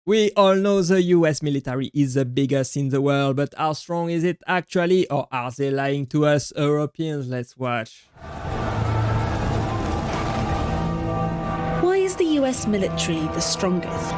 We all know the US military is the biggest in the world, but how strong is it actually, or are they lying to us Europeans? Let's watch. Why is the US military the strongest?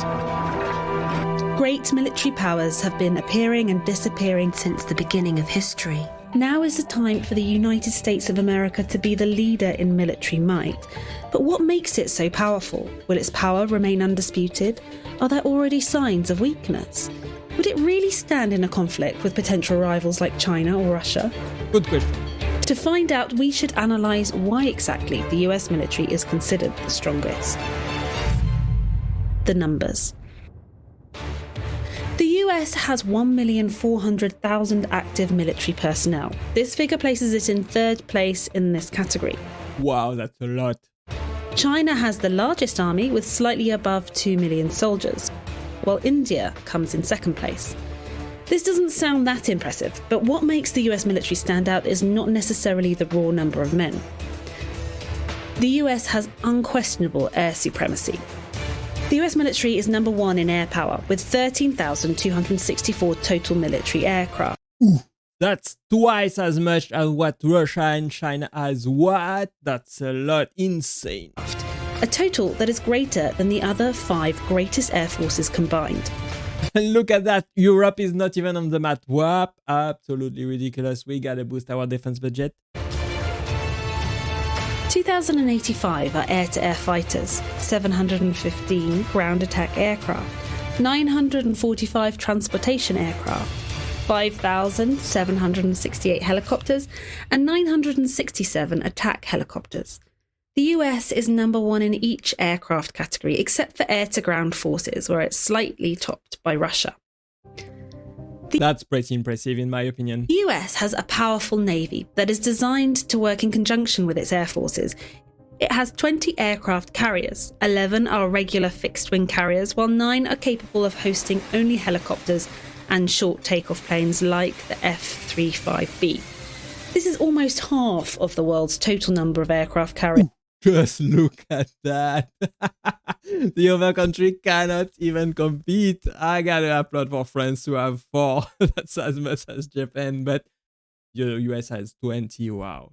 Great military powers have been appearing and disappearing since the beginning of history. Now is the time for the United States of America to be the leader in military might. But what makes it so powerful? Will its power remain undisputed? Are there already signs of weakness? Would it really stand in a conflict with potential rivals like China or Russia? Good question. To find out, we should analyse why exactly the US military is considered the strongest. The numbers. The US has 1,400,000 active military personnel. This figure places it in third place in this category. Wow, that's a lot. China has the largest army with slightly above 2 million soldiers, while India comes in second place. This doesn't sound that impressive, but what makes the US military stand out is not necessarily the raw number of men. The US has unquestionable air supremacy. The US military is number one in air power, with 13,264 total military aircraft. Ooh, that's twice as much as what Russia and China has. What? That's a lot. Insane. A total that is greater than the other 5 greatest air forces combined. And look at that. Europe is not even on the map. What? Absolutely ridiculous. We gotta boost our defense budget. 2,085 are air-to-air fighters, 715 ground attack aircraft, 945 transportation aircraft, 5,768 helicopters, and 967 attack helicopters. The US is number one in each aircraft category, except for air-to-ground forces, where it's slightly topped by Russia. That's pretty impressive in my opinion. The US has a powerful navy that is designed to work in conjunction with its air forces. It has 20 aircraft carriers, 11 are regular fixed-wing carriers, while 9 are capable of hosting only helicopters and short takeoff planes like the F-35B. This is almost half of the world's total number of aircraft carriers. Just look at that. The other country cannot even compete. I gotta applaud for France to have 4. That's as much as Japan, but the US has 20. Wow.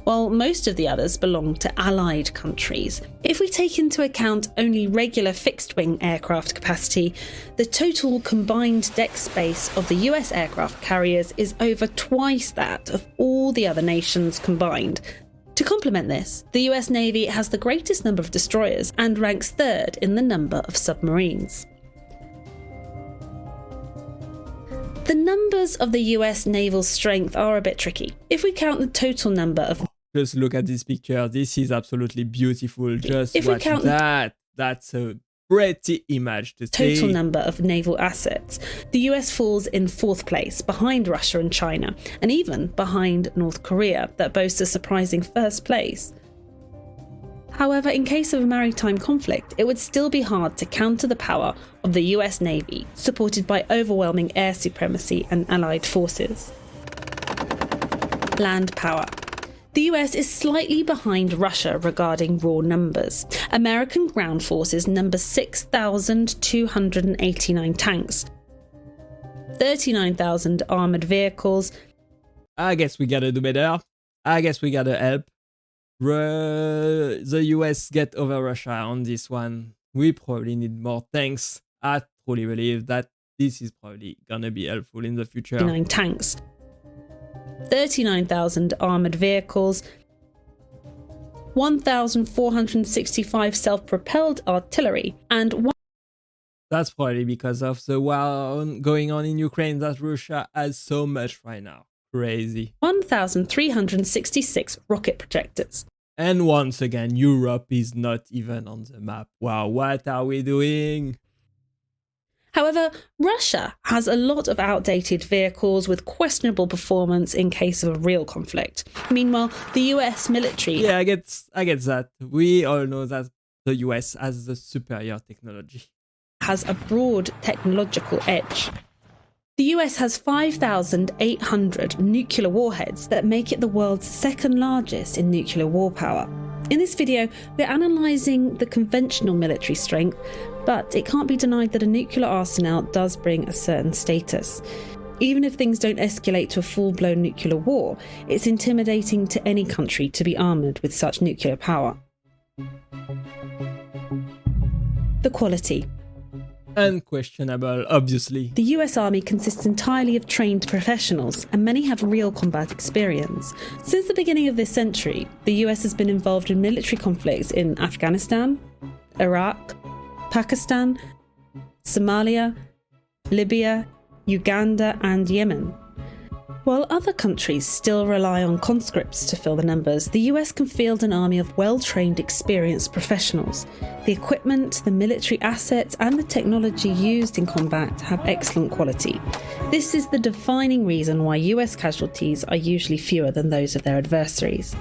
While most of the others belong to allied countries. If we take into account only regular fixed-wing aircraft capacity, the total combined deck space of the US aircraft carriers is over twice that of all the other nations combined. To complement this, the US Navy has the greatest number of destroyers and ranks third in the number of submarines. The numbers of the US naval strength are a bit tricky. If we count the total number of... Just look at this picture. This is absolutely beautiful. Just watch that. That's a pretty image to see. Total number of naval assets. The US falls in fourth place, behind Russia and China, and even behind North Korea, that boasts a surprising first place. However, in case of a maritime conflict, it would still be hard to counter the power of the US Navy, supported by overwhelming air supremacy and allied forces. Land power. The US is slightly behind Russia regarding raw numbers. American ground forces number 6,289 tanks, 39,000 armoured vehicles. I guess we gotta do better. I guess we gotta help the US get over Russia on this one. We probably need more tanks. I truly believe that this is probably gonna be helpful in the future. 9 tanks. 39,000 armoured vehicles, 1,465 self-propelled artillery, and... That's probably because of the war going on in Ukraine that Russia has so much right now. Crazy. 1,366 rocket projectors. And once again, Europe is not even on the map. Wow, what are we doing? However, Russia has a lot of outdated vehicles with questionable performance in case of a real conflict. Meanwhile, the US military... Yeah, I get that. We all know that the US has the superior technology. ...has a broad technological edge. The US has 5,800 nuclear warheads that make it the world's second largest in nuclear war power. In this video, we're analysing the conventional military strength, but it can't be denied that a nuclear arsenal does bring a certain status. Even if things don't escalate to a full-blown nuclear war, it's intimidating to any country to be armoured with such nuclear power. The quality. Unquestionable, obviously. The US Army consists entirely of trained professionals, and many have real combat experience. Since the beginning of this century, the US has been involved in military conflicts in Afghanistan, Iraq, Pakistan, Somalia, Libya, Uganda, and Yemen. While other countries still rely on conscripts to fill the numbers, the US can field an army of well-trained, experienced professionals. The equipment, the military assets, and the technology used in combat have excellent quality. This is the defining reason why US casualties are usually fewer than those of their adversaries.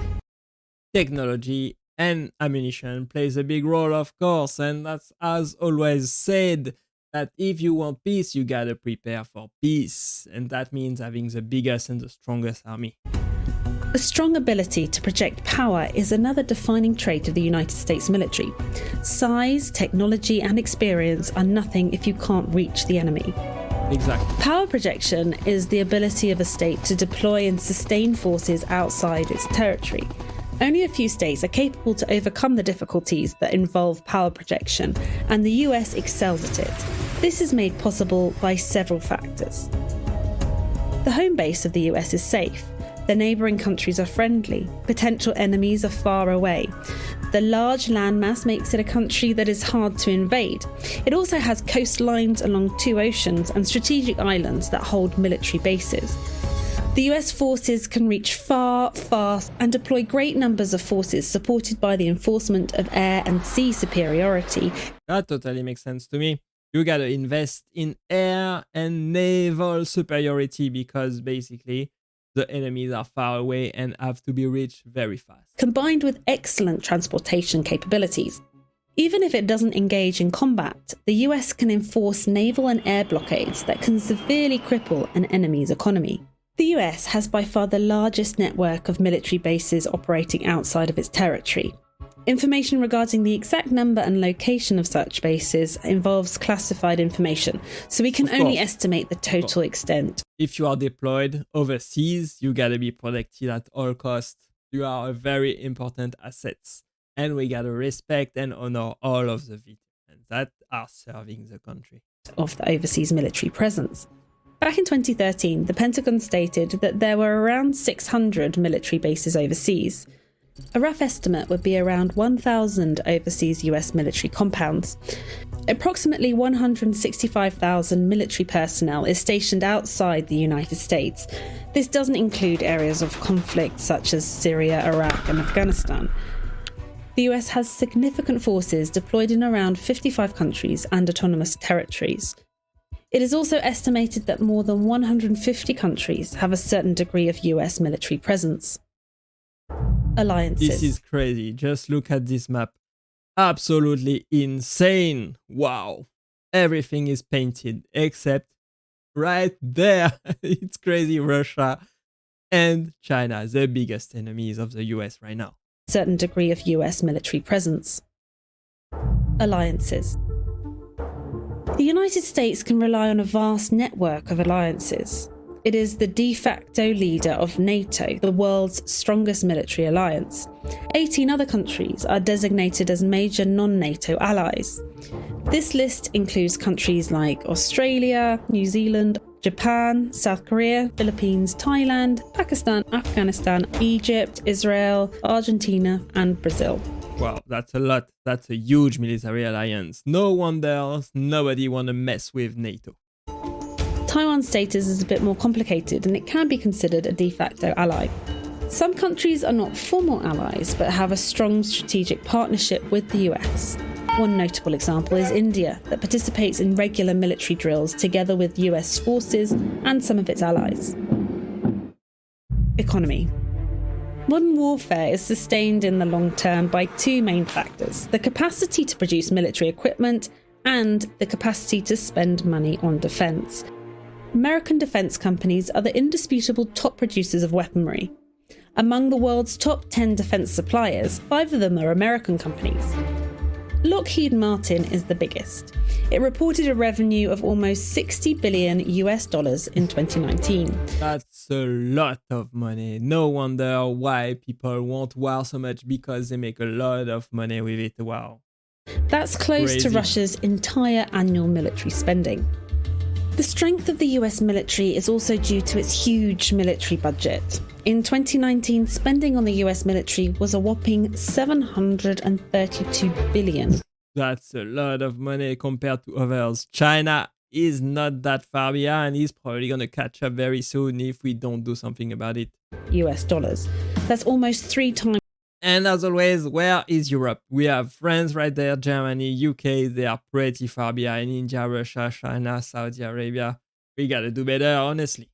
Technology and ammunition plays a big role, of course, and that's as always said, that if you want peace, you gotta prepare for peace. And that means having the biggest and the strongest army. A strong ability to project power is another defining trait of the United States military. Size, technology, and experience are nothing if you can't reach the enemy. Exactly. Power projection is the ability of a state to deploy and sustain forces outside its territory. Only a few states are capable to overcome the difficulties that involve power projection, and the US excels at it. This is made possible by several factors. The home base of the US is safe. The neighbouring countries are friendly. Potential enemies are far away. The large landmass makes it a country that is hard to invade. It also has coastlines along 2 oceans and strategic islands that hold military bases. The US forces can reach far, fast, and deploy great numbers of forces supported by the enforcement of air and sea superiority. That totally makes sense to me. You gotta invest in air and naval superiority because basically the enemies are far away and have to be reached very fast. Combined with excellent transportation capabilities. Even if it doesn't engage in combat, the US can enforce naval and air blockades that can severely cripple an enemy's economy. The US has by far the largest network of military bases operating outside of its territory. Information regarding the exact number and location of such bases involves classified information, so we can only estimate the total extent. If you are deployed overseas, you gotta be protected at all costs. You are a very important asset, and we gotta respect and honor all of the veterans that are serving the country. Of the overseas military presence. Back in 2013, the Pentagon stated that there were around 600 military bases overseas. A rough estimate would be around 1,000 overseas US military compounds. Approximately 165,000 military personnel is stationed outside the United States. This doesn't include areas of conflict such as Syria, Iraq, and Afghanistan. The US has significant forces deployed in around 55 countries and autonomous territories. It is also estimated that more than 150 countries have a certain degree of US military presence. Alliances. This is crazy. Just look at this map. Absolutely insane. Wow. Everything is painted except right there. It's crazy. Russia and China, the biggest enemies of the US right now. Certain degree of US military presence. Alliances. The United States can rely on a vast network of alliances. It is the de facto leader of NATO, the world's strongest military alliance. 18 other countries are designated as major non-NATO allies. This list includes countries like Australia, New Zealand, Japan, South Korea, Philippines, Thailand, Pakistan, Afghanistan, Egypt, Israel, Argentina, and Brazil. Wow, that's a lot. That's a huge military alliance. No wonder nobody want to mess with NATO. Taiwan's status is a bit more complicated and it can be considered a de facto ally. Some countries are not formal allies but have a strong strategic partnership with the US. One notable example is India, that participates in regular military drills together with US forces and some of its allies. Economy. Modern warfare is sustained in the long term by 2 main factors: the capacity to produce military equipment and the capacity to spend money on defence. American defence companies are the indisputable top producers of weaponry. Among the world's top 10 defence suppliers, 5 of them are American companies. Lockheed Martin is the biggest. It reported a revenue of almost $60 billion in 2019. That's a lot of money. No wonder why people want war so much, because they make a lot of money with it. Wow. That's close Crazy. to Russia's entire annual military spending. The strength of the US military is also due to its huge military budget. In 2019, spending on the US military was a whopping $732 billion. That's a lot of money compared to others. China is not that far behind. He's probably going to catch up very soon if we don't do something about it. US dollars. That's almost 3 times. And as always, where is Europe? We have France right there, Germany, UK, they are pretty far behind. India, Russia, China, Saudi Arabia. We gotta do better, honestly.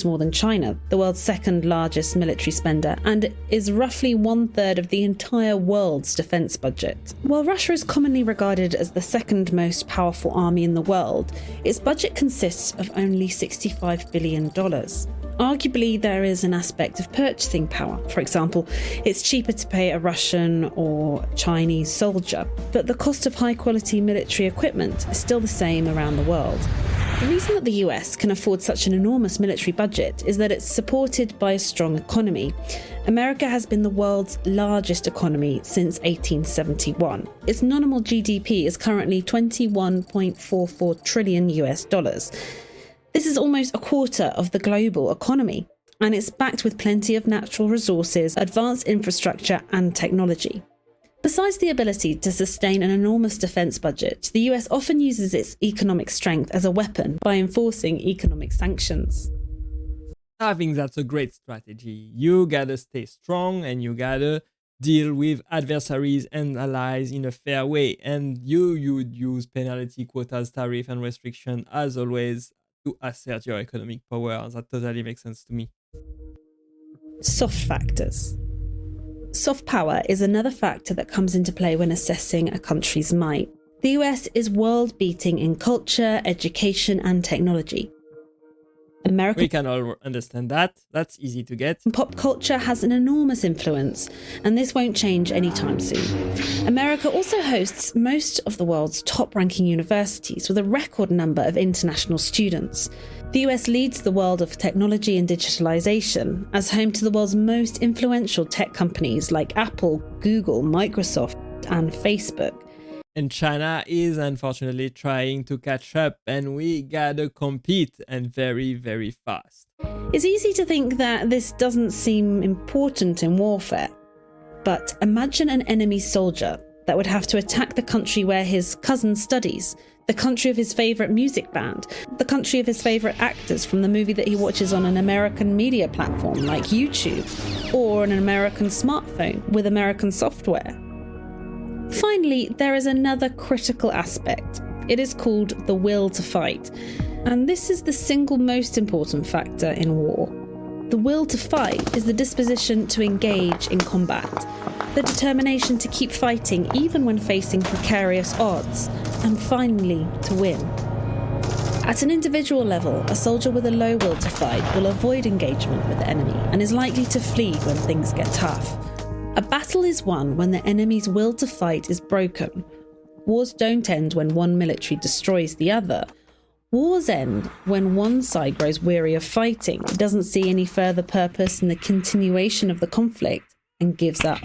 More than China, the world's second largest military spender, and is roughly 1/3 of the entire world's defence budget. While Russia is commonly regarded as the second most powerful army in the world, its budget consists of only $65 billion. Arguably, there is an aspect of purchasing power. For example, it's cheaper to pay a Russian or Chinese soldier, but the cost of high-quality military equipment is still the same around the world. The reason that the US can afford such an enormous military budget is that it's supported by a strong economy. America has been the world's largest economy since 1871. Its nominal GDP is currently $21.44 trillion US dollars. This is almost a quarter of the global economy, and it's backed with plenty of natural resources, advanced infrastructure, and technology. Besides the ability to sustain an enormous defence budget, the US often uses its economic strength as a weapon by enforcing economic sanctions. I think that's a great strategy. You gotta stay strong and you gotta deal with adversaries and allies in a fair way. And you would use penalty, quotas, tariff, and restriction as always to assert your economic power. That totally makes sense to me. Soft factors. Soft power is another factor that comes into play when assessing a country's might. The US is world-beating in culture, education, and technology. American We can all understand that. That's easy to get. pop culture has an enormous influence, and this won't change anytime soon. America also hosts most of the world's top-ranking universities with a record number of international students. The US leads the world of technology and digitalization as home to the world's most influential tech companies like Apple, Google, Microsoft, and Facebook. And China is unfortunately trying to catch up, and we gotta compete, and very, very fast. It's easy to think that this doesn't seem important in warfare, but imagine an enemy soldier that would have to attack the country where his cousin studies, the country of his favourite music band, the country of his favourite actors from the movie that he watches on an American media platform like YouTube, or an American smartphone with American software. Finally, there is another critical aspect. It is called the will to fight, and this is the single most important factor in war. The will to fight is the disposition to engage in combat, the determination to keep fighting even when facing precarious odds, and finally to win. At an individual level, a soldier with a low will to fight will avoid engagement with the enemy and is likely to flee when things get tough. A battle is won when the enemy's will to fight is broken. Wars don't end when one military destroys the other. Wars end when one side grows weary of fighting, doesn't see any further purpose in the continuation of the conflict, and gives up.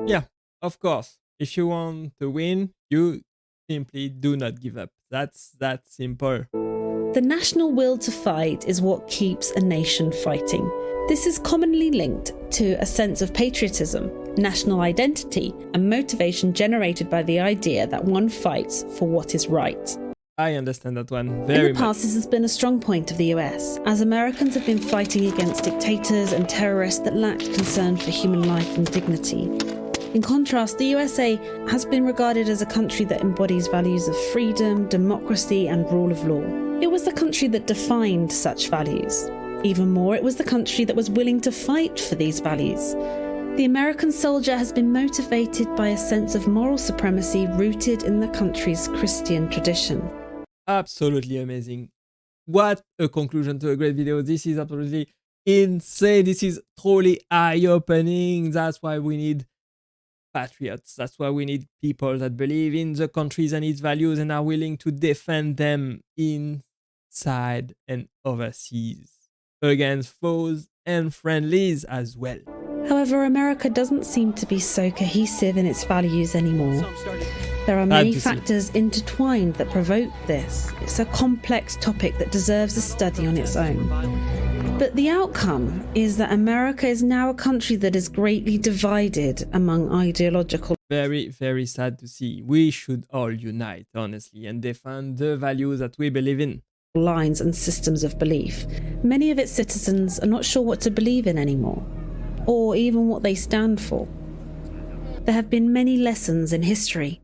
Yeah, of course. If you want to win, you simply do not give up. That's that simple. The national will to fight is what keeps a nation fighting. This is commonly linked to a sense of patriotism, national identity, and motivation generated by the idea that one fights for what is right. I understand that one very In the past, this has been a strong point of the US, as Americans have been fighting against dictators and terrorists that lacked concern for human life and dignity. In contrast, the USA has been regarded as a country that embodies values of freedom, democracy, and rule of law. It was the country that defined such values. Even more, it was the country that was willing to fight for these values. The American soldier has been motivated by a sense of moral supremacy rooted in the country's Christian tradition. Absolutely amazing. What a conclusion to a great video. This is absolutely insane. This is truly eye-opening. That's why we need patriots. That's why we need people that believe in the countries and its values and are willing to defend them inside and overseas against foes and friendlies as well. However, America doesn't seem to be so cohesive in its values anymore. There are many factors intertwined that provoke this. It's a complex topic that deserves a study on its own. But the outcome is that America is now a country that is greatly divided among ideological. Very, very sad to see. We should all unite, honestly, and defend the values that we believe in. Lines and systems of belief. Many of its citizens are not sure what to believe in anymore, or even what they stand for. There have been many lessons in history.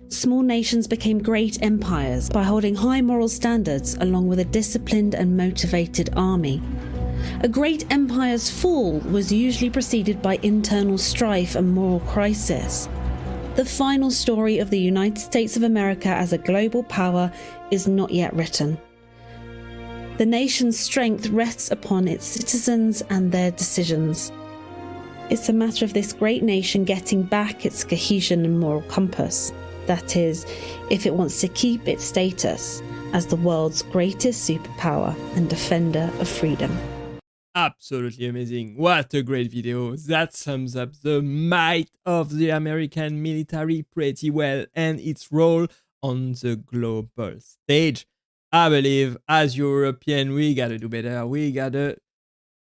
Small nations became great empires by holding high moral standards along with a disciplined and motivated army. A great empire's fall was usually preceded by internal strife and moral crisis. The final story of the United States of America as a global power is not yet written. The nation's strength rests upon its citizens and their decisions. It's a matter of this great nation getting back its cohesion and moral compass. That is, if it wants to keep its status as the world's greatest superpower and defender of freedom. Absolutely amazing. What a great video. That sums up the might of the American military pretty well and its role on the global stage. I believe as European, we gotta do better. We gotta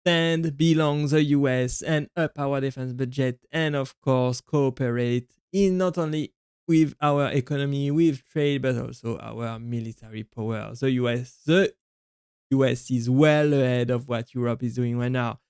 stand belong the US and up our defense budget and of course cooperate in not only with our economy, with trade, but also our military power. The US is well ahead of what Europe is doing right now.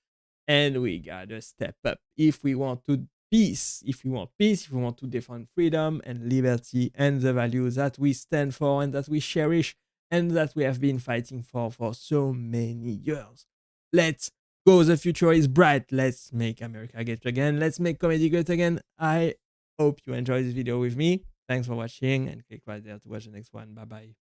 And we gotta step up if we want peace. If we want peace, if we want to defend freedom and liberty and the values that we stand for and that we cherish and that we have been fighting for so many years. Let's go. The future is bright. Let's make America great again. Let's make comedy great again. I hope you enjoyed this video with me. Thanks for watching and click right there to watch the next one. Bye bye.